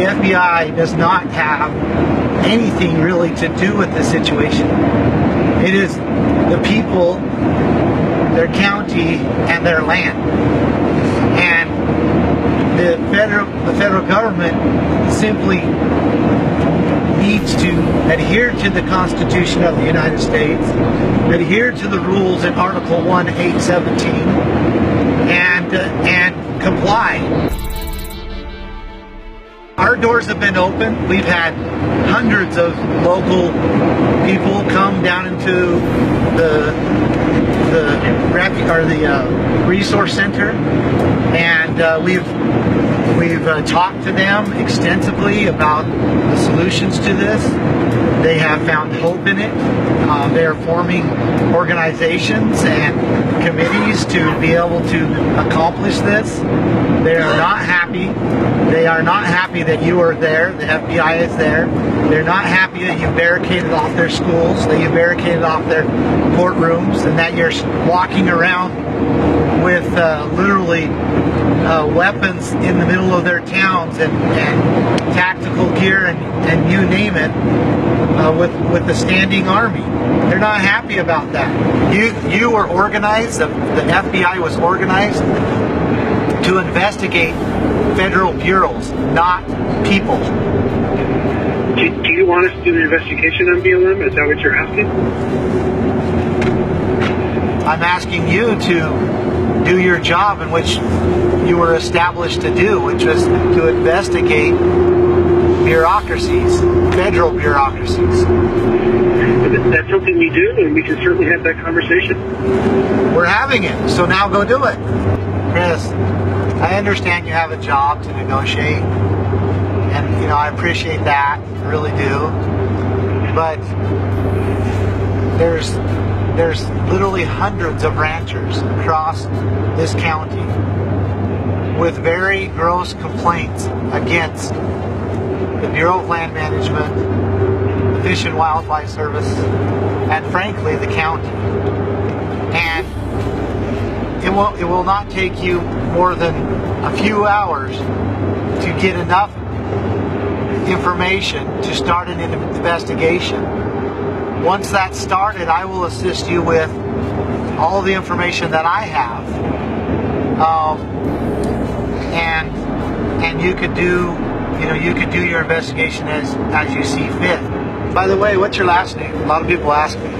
FBI does not have anything really to do with the situation. It is the people, their county, and their land. And the federal government simply needs to adhere to the Constitution of the United States, adhere to the rules in Article 1, 817, and comply. Our doors have been open. We've had hundreds of local people come down into the resource center, and we've talked to them extensively about the solutions to this. They have found hope in it. They are forming organizations and committees to be able to accomplish this. They are not happy. They are not happy that you are there. The FBI is there. They're not happy that you barricaded off their schools, that you barricaded off their courtrooms, and that you're walking around with literally weapons in the middle of their towns and tactical gear and you name it, with the standing army. They're not happy about that. You were organized, the FBI was organized to investigate federal bureaus, not people. Do you want us to do an investigation on BLM? Is that what you're asking? I'm asking you to do your job in which you were established to do, which was to investigate bureaucracies, federal bureaucracies. That's something we do, and we can certainly have that conversation. We're having it, so now go do it. Chris, I understand you have a job to negotiate, and I appreciate that, I really do. But there's literally hundreds of ranchers across this county with very gross complaints against the Bureau of Land Management, the Fish and Wildlife Service, and frankly the county. And it will not take you more than a few hours to get enough information to start an investigation. Once that's started, I will assist you with all the information that I have, and you could do your investigation as you see fit. By the way, what's your last name? A lot of people ask me.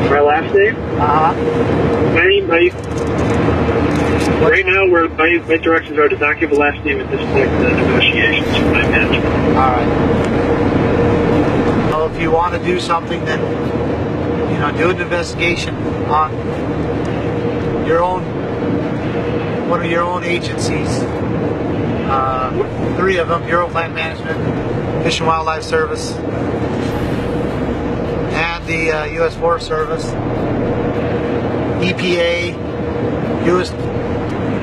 My last name? Right now, my directions are to not give a last name at this point in the negotiations with my management. All right. Well, if you want to do something, then do an investigation on one of your own agencies. 3 of them: Bureau of Land Management, Fish and Wildlife Service, and the U.S. Forest Service, EPA, U.S.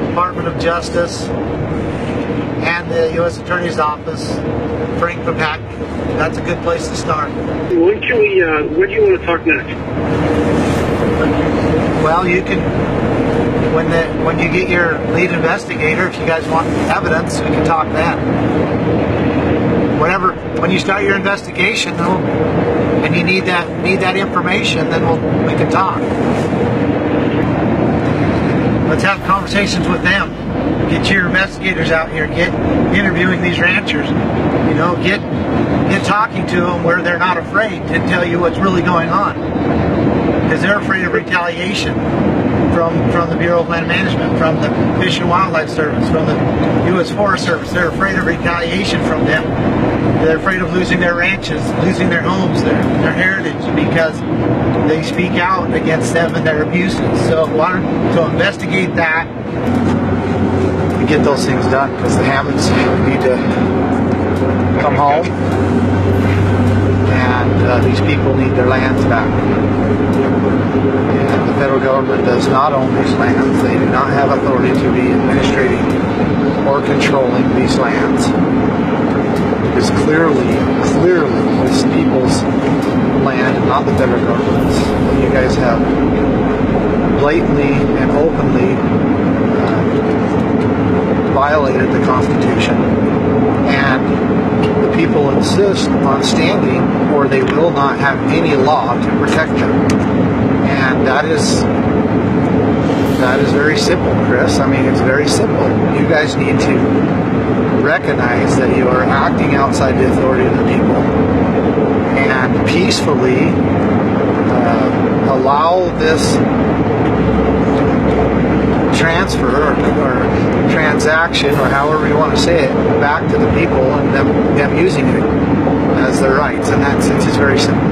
Department of Justice, and the U.S. Attorney's Office, Frank Papak. That's a good place to start. When do you want to talk next? Well, you can, when you get your lead investigator, if you guys want evidence, we can talk then. When you start your investigation, and you need that information, then we can talk. Let's have conversations with them. Get your investigators out here. Get interviewing these ranchers. Get talking to them where they're not afraid to tell you what's really going on, because they're afraid of retaliation from the Bureau of Land Management, from the Fish and Wildlife Service, from the U.S. Forest Service. They're afraid of retaliation from them. They're afraid of losing their ranches, losing their homes, their heritage, because they speak out against them and their abuses. So to investigate that and get those things done, because the Hammonds need to come home, and these people need their lands back. And the federal government does not own these lands. They do not have authority to be administrating or controlling these lands. Because clearly, it's people's land, not the federal government's. You guys have blatantly and openly violated the Constitution, and insist on standing, or they will not have any law to protect them. And that is very simple, Chris. I mean, it's very simple. You guys need to recognize that you are acting outside the authority of the people and peacefully allow this transfer or transaction, or however you want to say it, back to the people, and them using it as their rights. And that's, it's just very simple.